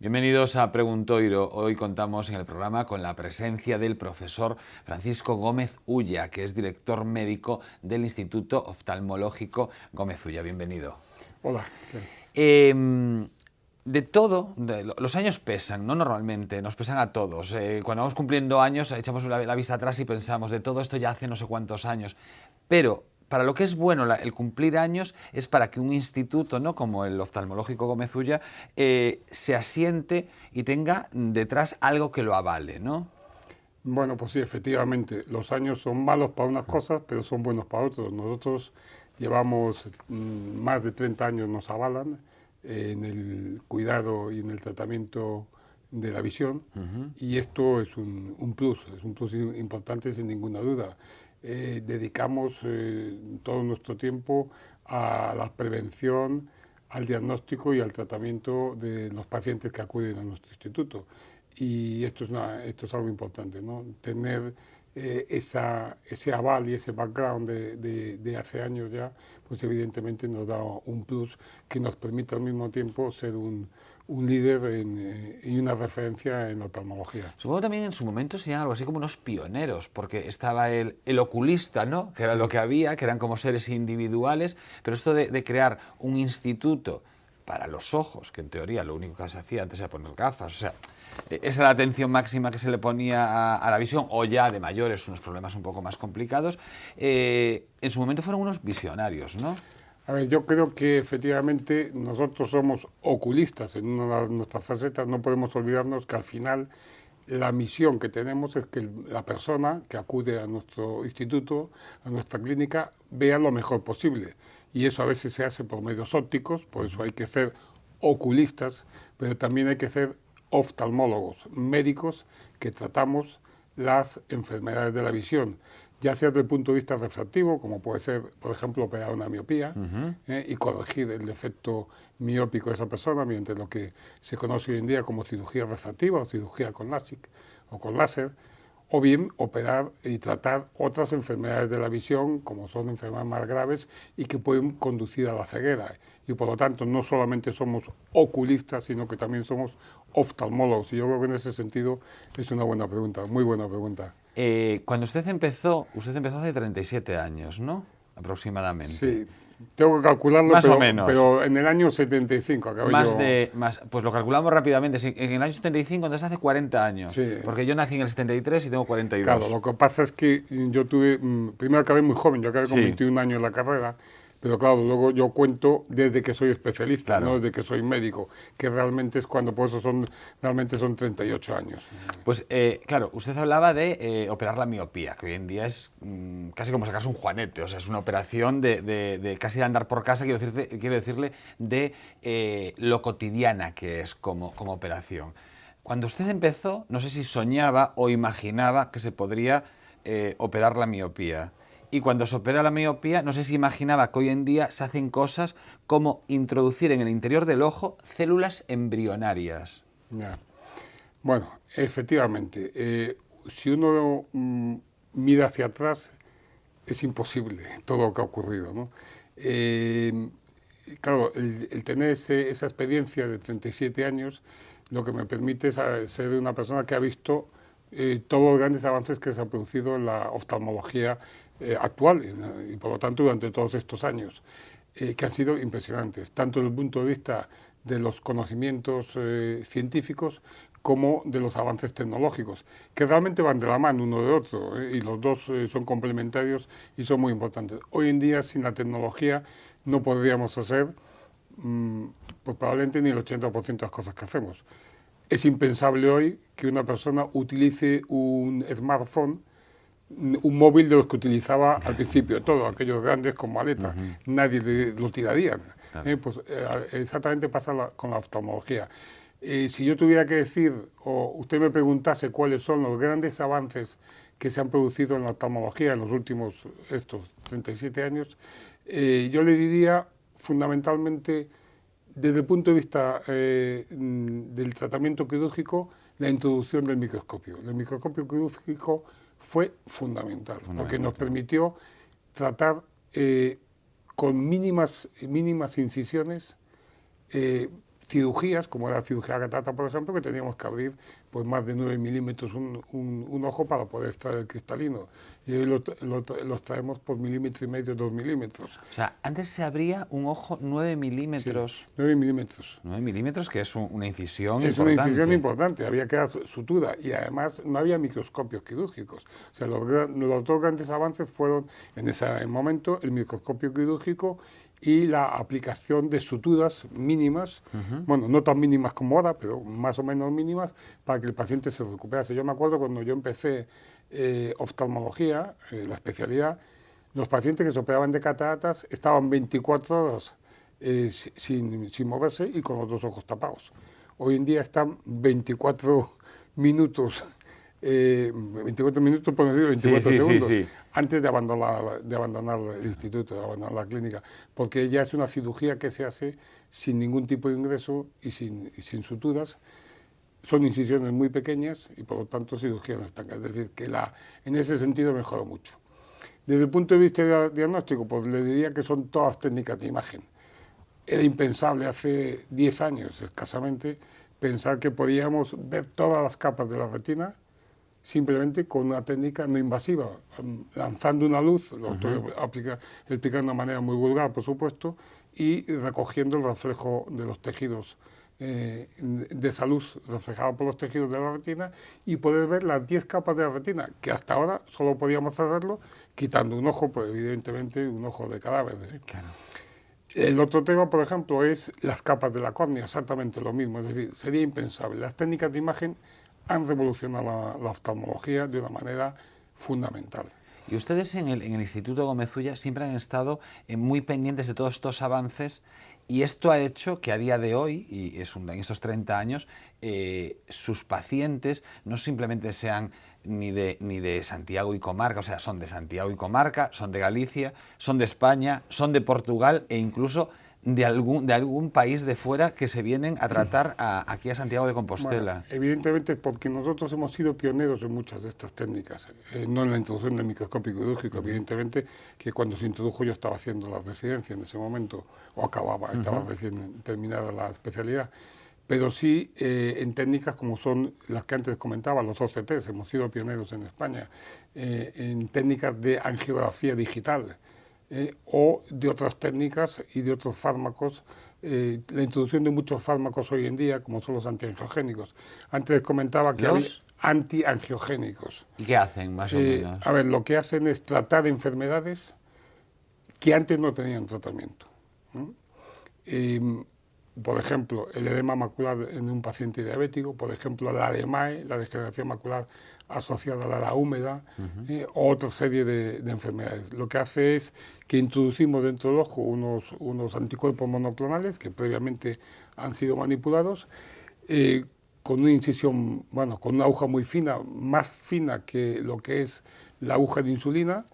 Bienvenidos a Preguntoiro. Hoy contamos en el programa con la presencia del profesor Francisco Gómez Ulla, que es director médico del Instituto Oftalmológico Gómez Ulla. Bienvenido. Hola. Los años pesan, ¿no? Normalmente, nos pesan a todos. Cuando vamos cumpliendo años, echamos la vista atrás y pensamos, de todo esto ya hace no sé cuántos años. Pero para lo que es bueno el cumplir años es para que un instituto, ¿no?, como el Oftalmológico Gómez Ulla, se asiente y tenga detrás algo que lo avale, ¿no? Bueno, pues sí, efectivamente, los años son malos para unas cosas, pero son buenos para otros. Nosotros llevamos más de 30 años, nos avalan en el cuidado y en el tratamiento de la visión, y esto es un plus importante sin ninguna duda. Dedicamos todo nuestro tiempo a la prevención, al diagnóstico y al tratamiento de los pacientes que acuden a nuestro instituto. Y esto es algo importante, ¿no? Tener ese aval y ese background de hace años ya, pues evidentemente nos da un plus que nos permite al mismo tiempo ser un líder y una referencia en oftalmología. Supongo también en su momento serían algo así como unos pioneros, porque estaba el oculista, ¿no?, que era lo que había, que eran como seres individuales, pero esto de crear un instituto para los ojos, que en teoría lo único que se hacía antes era poner gafas, o sea, esa era la atención máxima que se le ponía a la visión, o ya de mayores unos problemas un poco más complicados, en su momento fueron unos visionarios, ¿no? A ver, yo creo que efectivamente nosotros somos oculistas en una de nuestras facetas. No podemos olvidarnos que al final la misión que tenemos es que la persona que acude a nuestro instituto, a nuestra clínica, vea lo mejor posible. Y eso a veces se hace por medios ópticos, por eso hay que ser oculistas, pero también hay que ser oftalmólogos, médicos que tratamos las enfermedades de la visión, ya sea desde el punto de vista refractivo, como puede ser, por ejemplo, operar una miopía y corregir el defecto miópico de esa persona mediante lo que se conoce hoy en día como cirugía refractiva o cirugía con LASIK o con láser, o bien operar y tratar otras enfermedades de la visión, como son enfermedades más graves y que pueden conducir a la ceguera. Y por lo tanto no solamente somos oculistas, sino que también somos oftalmólogos. Y yo creo que en ese sentido es una buena pregunta, muy buena pregunta. Cuando usted empezó hace 37 años, ¿no?, aproximadamente. Sí, tengo que calcularlo, más o menos. Pero en el año 75 acabé pues lo calculamos rápidamente. En el año 75, entonces hace 40 años. Sí. Porque yo nací en el 73 y tengo 42. Claro, lo que pasa es que yo primero acabé muy joven, yo acabé con 21 años en la carrera, pero claro, luego yo cuento desde que soy especialista, no desde que soy médico, que realmente es cuando, por eso realmente son 38 años. Pues claro, usted hablaba de operar la miopía, que hoy en día es casi como sacarse un juanete, o sea, es una operación de casi de andar por casa, quiero decirle de lo cotidiana que es como operación. Cuando usted empezó, no sé si soñaba o imaginaba que se podría operar la miopía. Y cuando se opera la miopía, no sé si imaginaba que hoy en día se hacen cosas como introducir en el interior del ojo células embrionarias. Ya. Bueno, efectivamente, si uno mira hacia atrás, es imposible todo lo que ha ocurrido, ¿no? Claro, el tener esa experiencia de 37 años, lo que me permite es ser una persona que ha visto todos los grandes avances que se han producido en la oftalmología actual y por lo tanto durante todos estos años, que han sido impresionantes, tanto desde el punto de vista de los conocimientos científicos como de los avances tecnológicos, que realmente van de la mano uno de otro, y los dos son complementarios y son muy importantes. Hoy en día sin la tecnología no podríamos hacer pues probablemente ni el 80% de las cosas que hacemos. Es impensable hoy que una persona utilice un smartphone, un móvil de los que utilizaba al principio, todos aquellos grandes con maleta, nadie lo tiraría. Pues exactamente pasa con la oftalmología. Si yo tuviera que decir, o usted me preguntase cuáles son los grandes avances que se han producido en la oftalmología en los últimos 37 años, yo le diría fundamentalmente, desde el punto de vista del tratamiento quirúrgico, la introducción del microscopio. El microscopio quirúrgico fue fundamental, porque nos permitió tratar con mínimas incisiones cirugías, como era la cirugía catata, por ejemplo, que teníamos que abrir pues más de 9 milímetros un ojo para poder extraer el cristalino. Y hoy los traemos por 1,5 milímetros, 2 milímetros. O sea, antes se abría un ojo 9 milímetros. Sí, 9 milímetros. 9 milímetros, que es una incisión es importante. Es una incisión importante, había que dar sutura y además no había microscopios quirúrgicos. O sea, los dos grandes avances fueron en ese momento el microscopio quirúrgico y la aplicación de suturas mínimas, bueno, no tan mínimas como ahora, pero más o menos mínimas, para que el paciente se recuperase. Yo me acuerdo cuando yo empecé oftalmología, la especialidad, los pacientes que se operaban de cataratas estaban 24 horas sin moverse y con los dos ojos tapados. Hoy en día están 24 minutos, 24 minutos, por decir 24 segundos, antes de abandonar el instituto, de abandonar la clínica, porque ya es una cirugía que se hace sin ningún tipo de ingreso y sin suturas. Son incisiones muy pequeñas y por lo tanto cirugía no estanca. Es decir, que en ese sentido mejoró mucho. Desde el punto de vista diagnóstico, pues le diría que son todas técnicas de imagen. Era impensable hace 10 años, escasamente, pensar que podíamos ver todas las capas de la retina simplemente con una técnica no invasiva, lanzando una luz, lo estoy explicando de una manera muy vulgar, por supuesto, y recogiendo el reflejo de los tejidos, de esa luz reflejada por los tejidos de la retina, y poder ver las 10 capas de la retina, que hasta ahora solo podíamos hacerlo quitando un ojo, pues evidentemente un ojo de cadáver. Claro. El otro tema, por ejemplo, es las capas de la córnea, exactamente lo mismo, es decir, sería impensable. Las técnicas de imagen han revolucionado la oftalmología de una manera fundamental. Y ustedes en el Instituto Gómez Ulla siempre han estado muy pendientes de todos estos avances, y esto ha hecho que a día de hoy, y en estos 30 años, sus pacientes no simplemente sean ni de Santiago y comarca, o sea, son de Santiago y comarca, son de Galicia, son de España, son de Portugal e incluso de algún país de fuera que se vienen a tratar aquí a Santiago de Compostela. Bueno, evidentemente porque nosotros hemos sido pioneros en muchas de estas técnicas, no en la introducción del microscopio quirúrgico, evidentemente que cuando se introdujo yo estaba haciendo la residencia en ese momento, o estaba recién terminada la especialidad, pero sí en técnicas como son las que antes comentaba, los OCTs, hemos sido pioneros en España, en técnicas de angiografía digital, o de otras técnicas y de otros fármacos, la introducción de muchos fármacos hoy en día, como son los antiangiogénicos. Antes comentaba que había antiangiogénicos. ¿Y qué hacen, más o menos? A ver, lo que hacen es tratar enfermedades que antes no tenían tratamiento, ¿no? Por ejemplo, el edema macular en un paciente diabético, por ejemplo, la DMAE, la degeneración macular asociada a la edad húmeda, o otra serie de enfermedades. Lo que hace es que introducimos dentro del ojo unos anticuerpos monoclonales que previamente han sido manipulados, con una incisión, bueno, con una aguja muy fina, más fina que lo que es la aguja de insulina,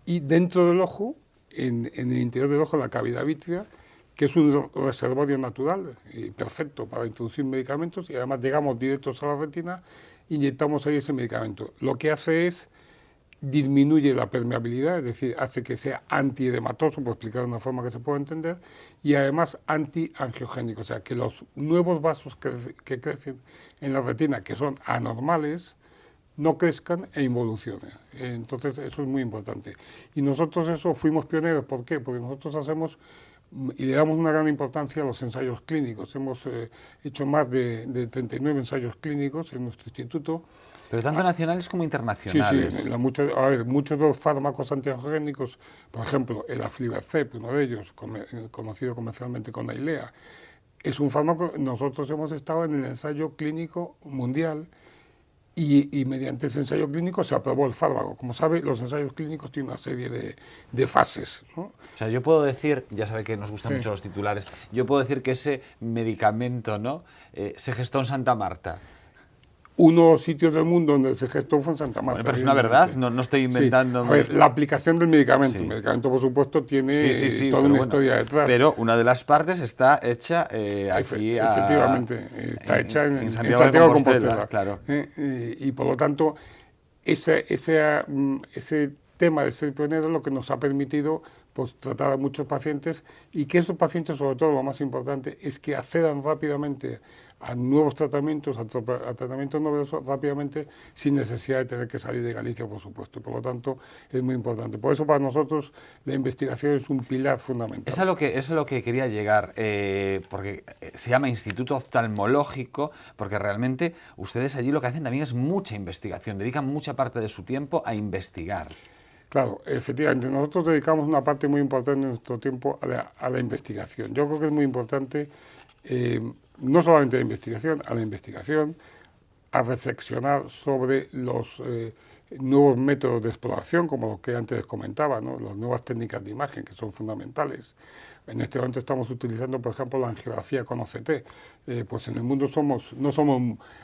y dentro del ojo, en el interior del ojo, la cavidad vítrea, que es un reservorio natural y perfecto para introducir medicamentos, y además llegamos directos a la retina, inyectamos ahí ese medicamento. Lo que hace es disminuye la permeabilidad, es decir, hace que sea antiedematoso, por explicar de una forma que se pueda entender, y además antiangiogénico, o sea, que los nuevos vasos que crecen en la retina, que son anormales, no crezcan e involucionen. Entonces, eso es muy importante. Y nosotros eso fuimos pioneros, ¿por qué? Porque nosotros hacemos y le damos una gran importancia a los ensayos clínicos. Hemos hecho más de 39 ensayos clínicos en nuestro instituto. Pero tanto nacionales como internacionales. Sí, muchos de los fármacos antiangiogénicos, por ejemplo, el aflibercept, uno de ellos, conocido comercialmente con Ailea, es un fármaco, nosotros hemos estado en el ensayo clínico mundial, y mediante ese ensayo clínico se aprobó el fármaco. Como sabe, los ensayos clínicos tienen una serie de fases, ¿no? O sea, yo puedo decir, ya sabe que nos gustan mucho los titulares, yo puedo decir que ese medicamento, ¿no?, se gestó en Santa Marta. Unos sitios del mundo donde se gestó fue en Santa Marta. Bueno, pero es una verdad, no estoy inventando. Sí. A ver, la aplicación del medicamento. El medicamento, por supuesto, tiene toda una historia detrás. Pero una de las partes está hecha aquí. Efectivamente, está hecha en Santiago de Compostela. Claro. Y por lo tanto, ese tema de ser pionero es lo que nos ha permitido, pues tratar a muchos pacientes y que esos pacientes, sobre todo lo más importante, es que accedan rápidamente a nuevos tratamientos, a tratamientos novedosos rápidamente, sin necesidad de tener que salir de Galicia, por supuesto. Por lo tanto, es muy importante. Por eso, para nosotros, la investigación es un pilar fundamental. Es a lo que quería llegar, porque se llama Instituto Oftalmológico, porque realmente ustedes allí lo que hacen también es mucha investigación, dedican mucha parte de su tiempo a investigar. Claro, efectivamente, nosotros dedicamos una parte muy importante de nuestro tiempo a la investigación. Yo creo que es muy importante, no solamente a la investigación, a reflexionar sobre los nuevos métodos de exploración, como los que antes comentaba, ¿no? Las nuevas técnicas de imagen, que son fundamentales. En este momento estamos utilizando, por ejemplo, la angiografía con OCT. Pues en el mundo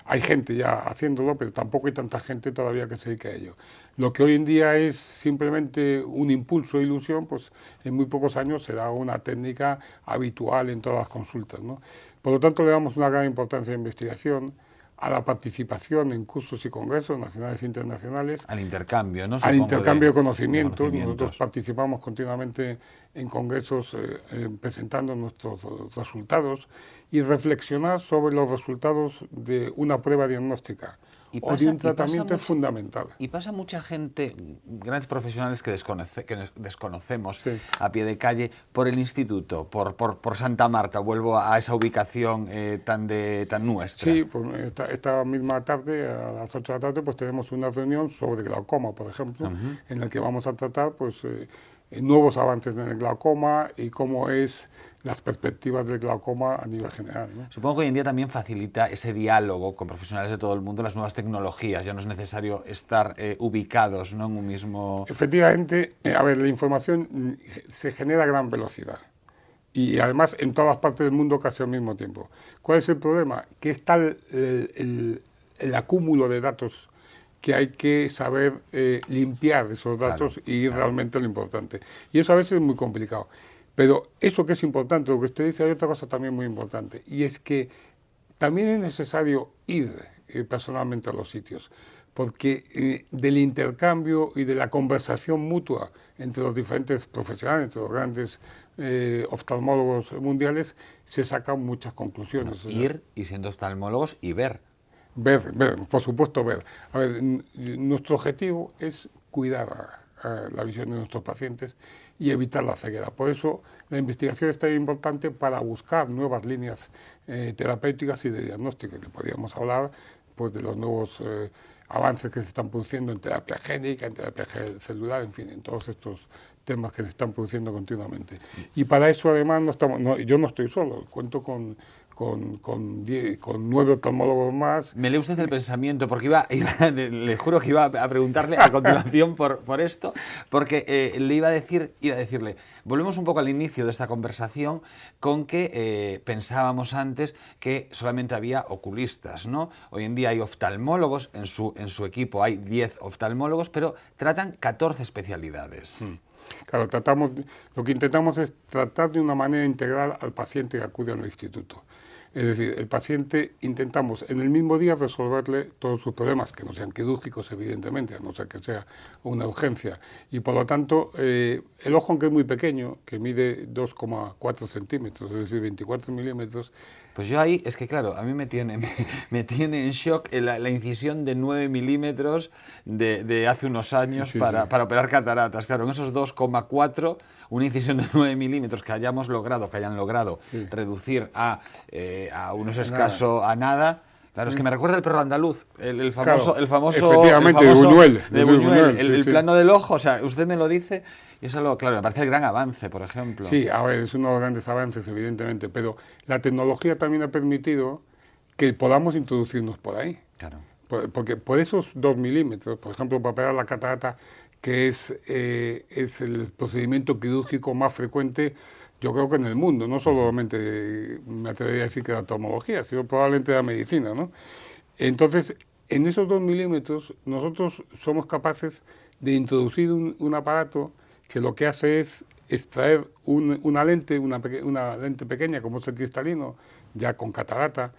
hay gente ya haciéndolo, pero tampoco hay tanta gente todavía que se dedique a ello. Lo que hoy en día es simplemente un impulso e ilusión, pues en muy pocos años será una técnica habitual en todas las consultas, ¿no? Por lo tanto, le damos una gran importancia a la investigación, a la participación en cursos y congresos nacionales e internacionales. Al intercambio, ¿no? Al intercambio de conocimientos. Nosotros participamos continuamente en congresos presentando nuestros resultados y reflexionar sobre los resultados de una prueba diagnóstica o de un tratamiento es fundamental. Y pasa mucha gente, grandes profesionales que desconocemos Sí. a pie de calle, por el instituto, por Santa Marta, vuelvo a esa ubicación tan nuestra. Sí, pues esta misma tarde, a las 8 de la tarde, pues tenemos una reunión sobre glaucoma, por ejemplo, en la que vamos a tratar pues nuevos avances en el glaucoma y cómo es las perspectivas del glaucoma a nivel general, ¿no? Supongo que hoy en día también facilita ese diálogo con profesionales de todo el mundo, las nuevas tecnologías, ya no es necesario estar ubicados, ¿no?, en un mismo... Efectivamente, a ver, la información se genera a gran velocidad y además en todas partes del mundo casi al mismo tiempo. ¿Cuál es el problema? Que está el acúmulo de datos que hay que saber limpiar esos datos, claro, y realmente lo importante. Y eso a veces es muy complicado. Pero eso que es importante, lo que usted dice, hay otra cosa también muy importante, y es que también es necesario ir personalmente a los sitios, porque del intercambio y de la conversación mutua entre los diferentes profesionales, entre los grandes oftalmólogos mundiales, se sacan muchas conclusiones. Bueno, ir y siendo oftalmólogos y ver. Ver, por supuesto ver. A ver, nuestro objetivo es cuidar a la visión de nuestros pacientes y evitar la ceguera. Por eso la investigación es tan importante para buscar nuevas líneas terapéuticas y de diagnóstico, que podríamos hablar pues de los nuevos avances que se están produciendo en terapia génica, en terapia celular, en fin, en todos estos temas que se están produciendo continuamente. Y para eso además yo no estoy solo, cuento con 9 oftalmólogos más. Me lee usted el pensamiento, porque le juro que iba a preguntarle a continuación por esto, porque iba a decirle, volvemos un poco al inicio de esta conversación con que pensábamos antes que solamente había oculistas, ¿no? Hoy en día hay oftalmólogos, en su equipo hay 10 oftalmólogos, pero tratan 14 especialidades. Claro, lo que intentamos es tratar de una manera integral al paciente que acude al instituto. Es decir, el paciente intentamos en el mismo día resolverle todos sus problemas, que no sean quirúrgicos, evidentemente, a no ser que sea una urgencia. Y por lo tanto, el ojo, aunque es muy pequeño, que mide 2,4 centímetros, es decir, 24 milímetros. Pues yo ahí, es que claro, a mí me tiene en shock la incisión de 9 milímetros de hace unos años, sí, para operar cataratas. Claro, en esos 2,4, una incisión de 9 milímetros que hayan logrado sí, reducir a unos escasos a nada. Claro, es que me recuerda el perro andaluz, el famoso, efectivamente, de Buñuel. El plano del ojo, o sea, usted me lo dice y eso, claro, me parece el gran avance, por ejemplo. Sí, a ver, es uno de los grandes avances, evidentemente, pero la tecnología también ha permitido que podamos introducirnos por ahí. Claro. Porque por esos 2 milímetros, por ejemplo, para operar la catarata, que es el procedimiento quirúrgico más frecuente, yo creo que en el mundo, no solamente me atrevería a decir que la oftalmología, sino probablemente la medicina, ¿no? Entonces, en esos 2 milímetros, nosotros somos capaces de introducir un aparato que lo que hace es extraer una lente pequeña, como es el cristalino, ya con catarata,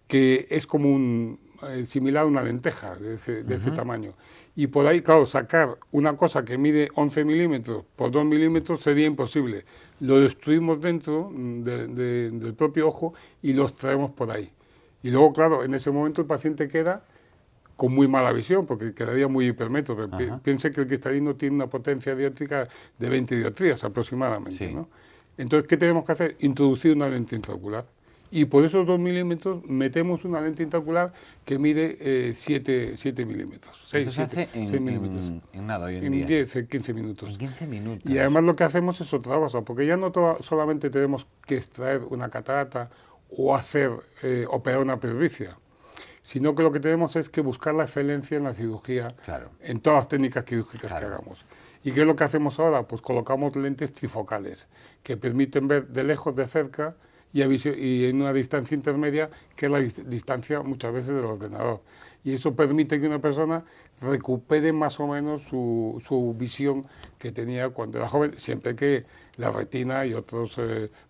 que es como similar a una lenteja de ese tamaño. Y por ahí, claro, sacar una cosa que mide 11 milímetros por 2 milímetros sería imposible. Lo destruimos dentro del propio ojo y lo extraemos por ahí. Y luego, claro, en ese momento el paciente queda con muy mala visión, porque quedaría muy hipermétrope. Piense que el cristalino tiene una potencia dióptrica de 20 dioptrías aproximadamente, ¿no? Entonces, ¿qué tenemos que hacer? Introducir una lente intraocular. Y por esos 2 milímetros metemos una lente intraocular que mide 7 milímetros. Esto se hace en nada hoy en día. En 10, 15 minutos. En 15 minutos. Y además lo que hacemos es otra cosa, porque ya no solamente tenemos que extraer una catarata o operar una presbicia, sino que lo que tenemos es que buscar la excelencia en la cirugía, en todas las técnicas quirúrgicas que hagamos. ¿Y qué es lo que hacemos ahora? Pues colocamos lentes trifocales, que permiten ver de lejos, de cerca, y en una distancia intermedia, que es la distancia muchas veces del ordenador. Y eso permite que una persona recupere más o menos su visión que tenía cuando era joven, siempre que la retina y otros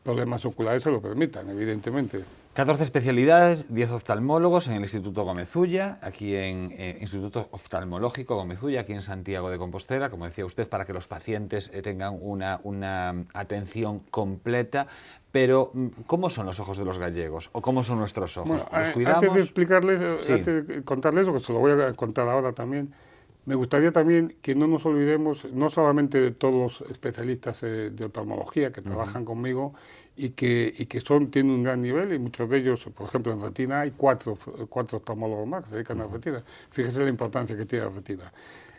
problemas oculares se lo permitan, evidentemente. 14 especialidades, 10 oftalmólogos en el Instituto Gómez Ulla, aquí en Instituto Oftalmológico Gómez Ulla, aquí en Santiago de Compostela, como decía usted, para que los pacientes tengan una atención completa. Pero, ¿cómo son los ojos de los gallegos? ¿O cómo son nuestros ojos? Bueno, ¿Los cuidamos? Antes de explicarles, antes de contarles, lo que se lo voy a contar ahora también, me gustaría también que no nos olvidemos, no solamente de todos los especialistas de oftalmología que trabajan conmigo y que tienen un gran nivel, y muchos de ellos, por ejemplo, en retina hay cuatro oftalmólogos más que se dedican a retina. Fíjese la importancia que tiene la retina.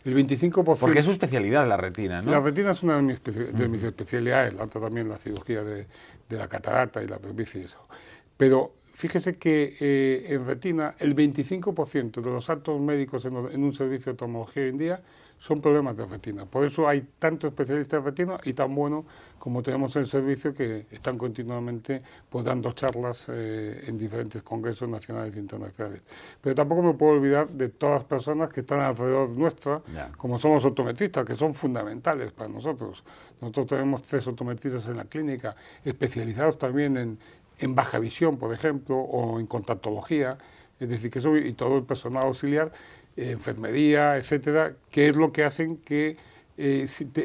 El 25%... Porque es su especialidad la retina, ¿no? La retina es una de mis especialidades, la otra también la cirugía de la catarata y la presbicia y eso. Pero fíjese que en retina el 25% de los actos médicos en un servicio de oftalmología hoy en día son problemas de retina. Por eso hay tantos especialistas de retina y tan buenos como tenemos en el servicio, que están continuamente pues, dando charlas en diferentes congresos nacionales e internacionales. Pero tampoco me puedo olvidar de todas las personas que están alrededor nuestra, como son los optometristas, que son fundamentales para nosotros. Nosotros tenemos 3 optometristas en la clínica, especializados también en baja visión, por ejemplo, o en contactología, es decir, que eso y todo el personal auxiliar, enfermería, etcétera, que es lo que hacen que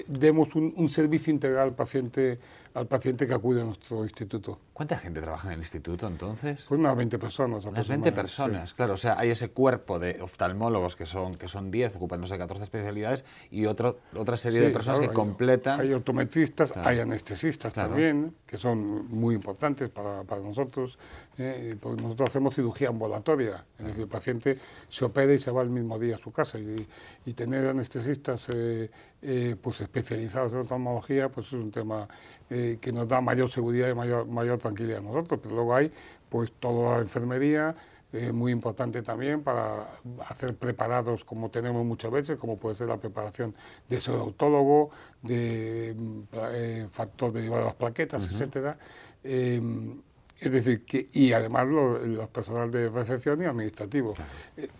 demos un servicio integral al paciente que acude a nuestro instituto. ¿Cuánta gente trabaja en el instituto entonces? Pues unas 20 personas. Unas 20 personas, sí. Claro, o sea, hay ese cuerpo de oftalmólogos que son 10, ocupándose de 14 especialidades, y otra serie de personas que completan... Hay optometristas, hay anestesistas también, que son muy importantes para nosotros, porque nosotros hacemos cirugía ambulatoria, en el que el paciente se opera y se va el mismo día a su casa, y tener anestesistas pues especializados en oftalmología pues es un tema que nos da mayor seguridad y mayor tranquilidad a nosotros, pero luego hay pues toda la enfermería, muy importante también para hacer preparados como tenemos muchas veces, como puede ser la preparación de odontólogo, de factor de llevar las plaquetas, etcétera. Es decir, y además los personal de recepción y administrativo.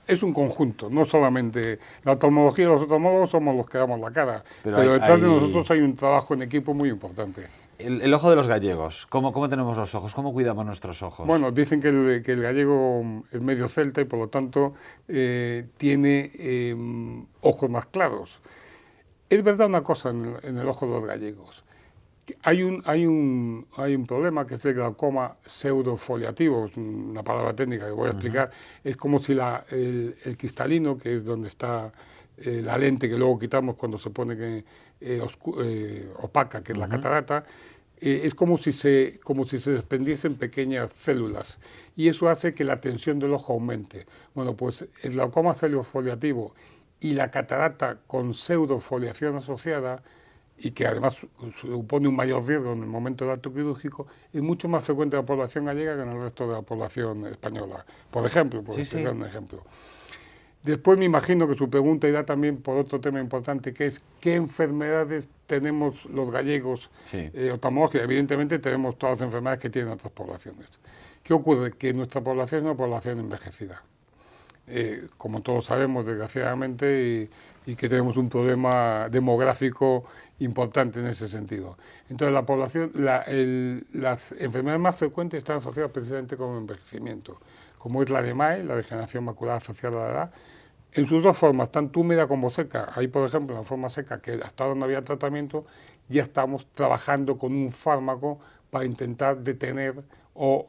Es un conjunto, no solamente la oftalmología, los oftalmólogos somos los que damos la cara, pero detrás de nosotros hay un trabajo en equipo muy importante. El ojo de los gallegos, ¿cómo tenemos los ojos? ¿Cómo cuidamos nuestros ojos? Bueno, dicen que el gallego es medio celta y por lo tanto tiene ojos más claros. Es verdad una cosa en el ojo de los gallegos. Hay un problema que es el glaucoma pseudofoliativo, es una palabra técnica que voy a explicar. Es como si el cristalino, que es donde está la lente que luego quitamos cuando se pone opaca, que es la catarata, es como si se desprendiesen pequeñas células, y eso hace que la tensión del ojo aumente. Bueno, pues el glaucoma pseudofoliativo y la catarata con pseudofoliación asociada, y que además supone un mayor riesgo en el momento del acto quirúrgico, es mucho más frecuente en la población gallega que en el resto de la población española. Por ejemplo, explicar un ejemplo. Después me imagino que su pregunta irá también por otro tema importante, que es ¿qué enfermedades tenemos los gallegos oftalmológicas? Evidentemente tenemos todas las enfermedades que tienen otras poblaciones. ¿Qué ocurre? Que nuestra población es una población envejecida. Como todos sabemos, desgraciadamente, y que tenemos un problema demográfico importante en ese sentido. Entonces, la población, las enfermedades más frecuentes están asociadas precisamente con el envejecimiento, como es la de MAE, la degeneración macular asociada a la edad, en sus dos formas, tanto húmeda como seca. Ahí, por ejemplo, en la forma seca, que hasta ahora no había tratamiento, ya estamos trabajando con un fármaco para intentar detener o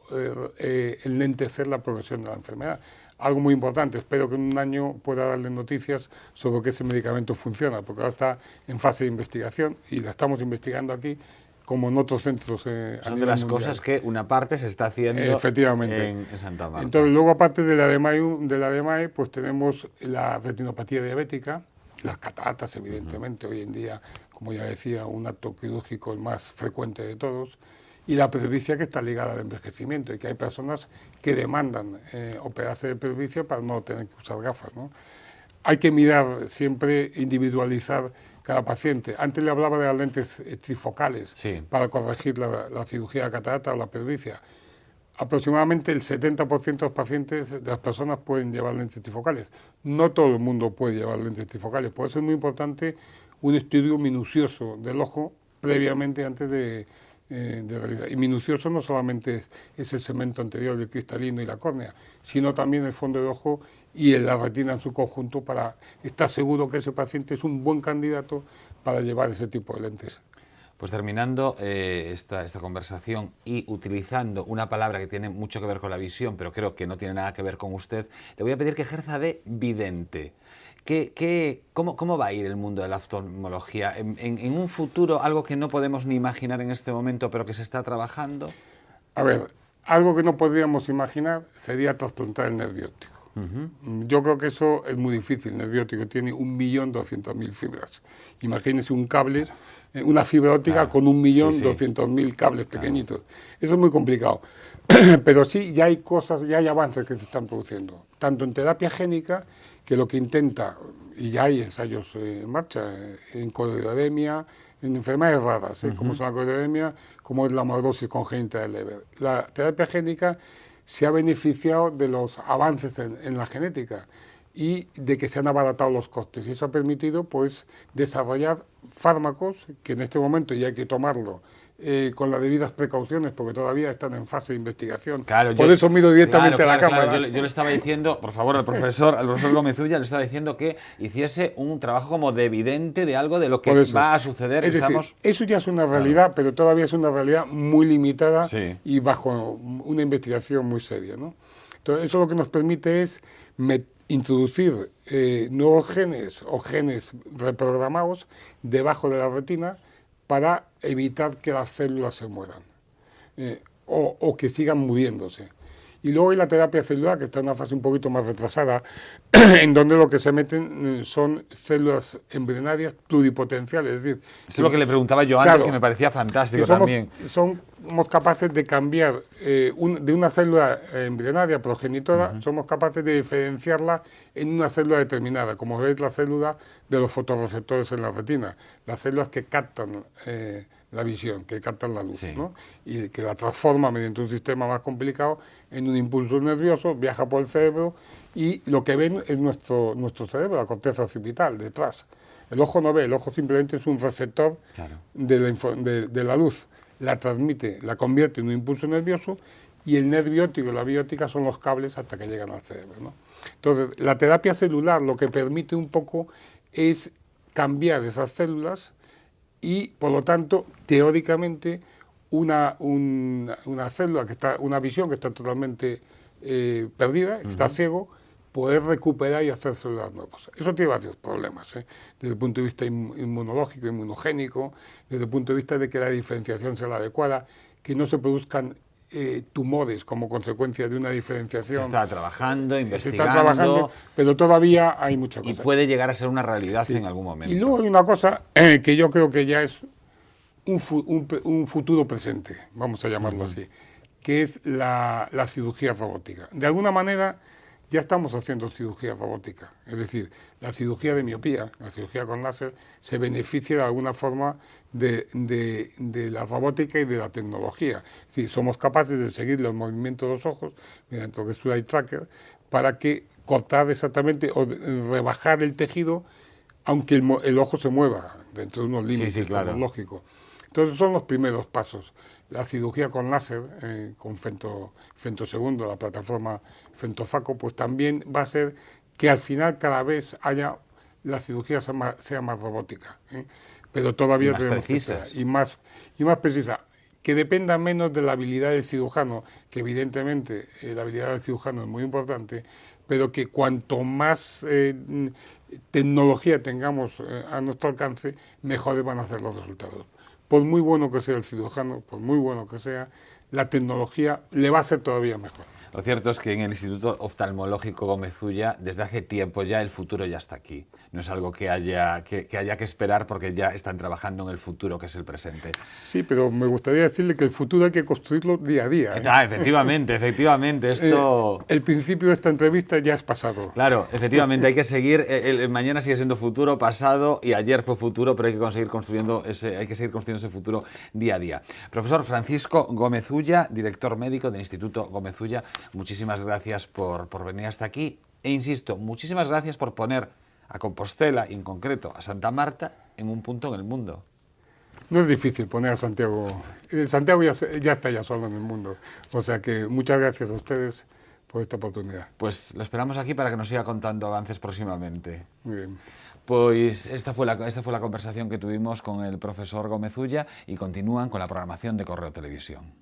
enlentecer la progresión de la enfermedad. Algo muy importante, espero que en un año pueda darle noticias sobre que ese medicamento funciona, porque ahora está en fase de investigación y la estamos investigando aquí como en otros centros Son de las cosas que una parte se está haciendo efectivamente en Santa Marta. Entonces, luego aparte de la de MAE, pues tenemos la retinopatía diabética, las cataratas, evidentemente, hoy en día, como ya decía, un acto quirúrgico el más frecuente de todos, y la presbicia, que está ligada al envejecimiento, y que hay personas que demandan operarse de presbicia para no tener que usar gafas, ¿no? Hay que mirar siempre, individualizar cada paciente. Antes le hablaba de las lentes trifocales, sí, para corregir la cirugía de catarata o la presbicia. Aproximadamente el 70% de los pacientes, de las personas, pueden llevar lentes trifocales. No todo el mundo puede llevar lentes trifocales, por eso es muy importante un estudio minucioso del ojo previamente antes de realidad. Y minucioso no solamente es el segmento anterior, el cristalino y la córnea, sino también el fondo del ojo y la retina en su conjunto, para estar seguro que ese paciente es un buen candidato para llevar ese tipo de lentes. Pues terminando esta conversación y utilizando una palabra que tiene mucho que ver con la visión, pero creo que no tiene nada que ver con usted, le voy a pedir que ejerza de vidente. ¿Cómo va a ir el mundo de la oftalmología? ¿En un futuro, algo que no podemos ni imaginar en este momento, pero que se está trabajando? A ver, algo que no podríamos imaginar sería trasplantar el nervio óptico. Yo creo que eso es muy difícil. El nervio óptico tiene 1.200.000 fibras. Imagínese un cable, una fibra óptica, claro, con 1.200.000 cables pequeñitos. Eso es muy complicado. Pero sí, ya hay cosas, ya hay avances que se están produciendo. Tanto en terapia génica, que lo que intenta, y ya hay ensayos en marcha, en coleidemia, en enfermedades raras, como son la coleidemia, como es la amaurosis congénita de Leber. La terapia génica se ha beneficiado de los avances en la genética y de que se han abaratado los costes, y eso ha permitido, pues, desarrollar fármacos que en este momento ya hay que tomarlo con las debidas precauciones, porque todavía están en fase de investigación. Claro, por eso miro directamente a la cámara. Claro. Yo le estaba diciendo, por favor, al profesor Gómez Ulla, le estaba diciendo que hiciese un trabajo como de evidente de algo de lo que va a suceder. Es decir, eso ya es una realidad, claro, pero todavía es una realidad muy limitada, sí, y bajo una investigación muy seria, ¿no? Entonces, eso lo que nos permite es introducir nuevos genes o genes reprogramados debajo de la retina para evitar que las células se mueran o que sigan muriéndose. Y luego hay la terapia celular, que está en una fase un poquito más retrasada, en donde lo que se meten son células embrionarias pluripotenciales. Es decir, eso es lo que le preguntaba yo antes, claro, que me parecía fantástico también. Somos capaces de cambiar de una célula embrionaria progenitora, somos capaces de diferenciarla en una célula determinada, como es la célula de los fotorreceptores en la retina, las células que captan la visión, que captan la luz, sí, ¿no? Y que la transforma mediante un sistema más complicado en un impulso nervioso, viaja por el cerebro, y lo que ven es nuestro cerebro, la corteza occipital, detrás. El ojo no ve, el ojo simplemente es un receptor, claro, de la luz, la transmite, la convierte en un impulso nervioso, y el nervio óptico y la vía óptica son los cables hasta que llegan al cerebro, ¿no? Entonces, la terapia celular lo que permite un poco es cambiar esas células y, por lo tanto, teóricamente, una célula que está, una visión que está totalmente perdida, que está ciego, poder recuperar y hacer células nuevas. Eso tiene varios problemas, desde el punto de vista inmunológico, inmunogénico, desde el punto de vista de que la diferenciación sea la adecuada, que no se produzcan tumores como consecuencia de una diferenciación. Se está trabajando, investigando. Se está trabajando, pero todavía hay mucha cosa. Y puede llegar a ser una realidad, sí, en algún momento. Y luego hay una cosa que yo creo que ya es un futuro presente, vamos a llamarlo así, que es la cirugía robótica. De alguna manera ya estamos haciendo cirugía robótica, es decir, la cirugía de miopía, la cirugía con láser, se beneficia de alguna forma de la robótica y de la tecnología. Es decir, somos capaces de seguir los movimientos de los ojos mediante lo que es un eye tracker para que cortar exactamente o rebajar el tejido, aunque el ojo se mueva dentro de unos límites, sí, claro, lógicos. Entonces son los primeros pasos. la cirugía con láser, con femtosegundo, la plataforma Femtofaco, pues también va a ser que al final cada vez la cirugía sea más robótica, pero todavía más tenemos precisas. que esperar, y más precisa, que dependa menos de la habilidad del cirujano, que evidentemente la habilidad del cirujano es muy importante, pero que cuanto más tecnología tengamos a nuestro alcance, mejores van a ser los resultados. Por muy bueno que sea el cirujano, por muy bueno que sea, la tecnología le va a ser todavía mejor. Lo cierto es que en el Instituto Oftalmológico Gómez Ulla, desde hace tiempo ya, el futuro ya está aquí. No es algo que haya que esperar, porque ya están trabajando en el futuro, que es el presente. Sí, pero me gustaría decirle que el futuro hay que construirlo día a día. Efectivamente, efectivamente. Esto... el principio de esta entrevista ya es pasado. Claro, efectivamente, hay que seguir. El mañana sigue siendo futuro, pasado, y ayer fue futuro, pero hay que seguir construyendo ese futuro día a día. Profesor Francisco Gómez Ulla, director médico del Instituto Gómez Ulla, muchísimas gracias por venir hasta aquí. E insisto, muchísimas gracias por poner a Compostela, y en concreto a Santa Marta, en un punto en el mundo. No es difícil poner a Santiago. Santiago ya está ya solo en el mundo. O sea que muchas gracias a ustedes por esta oportunidad. Pues lo esperamos aquí para que nos siga contando avances próximamente. Muy bien. Pues esta fue la conversación que tuvimos con el profesor Gómez Ulla, y continúan con la programación de Correo Televisión.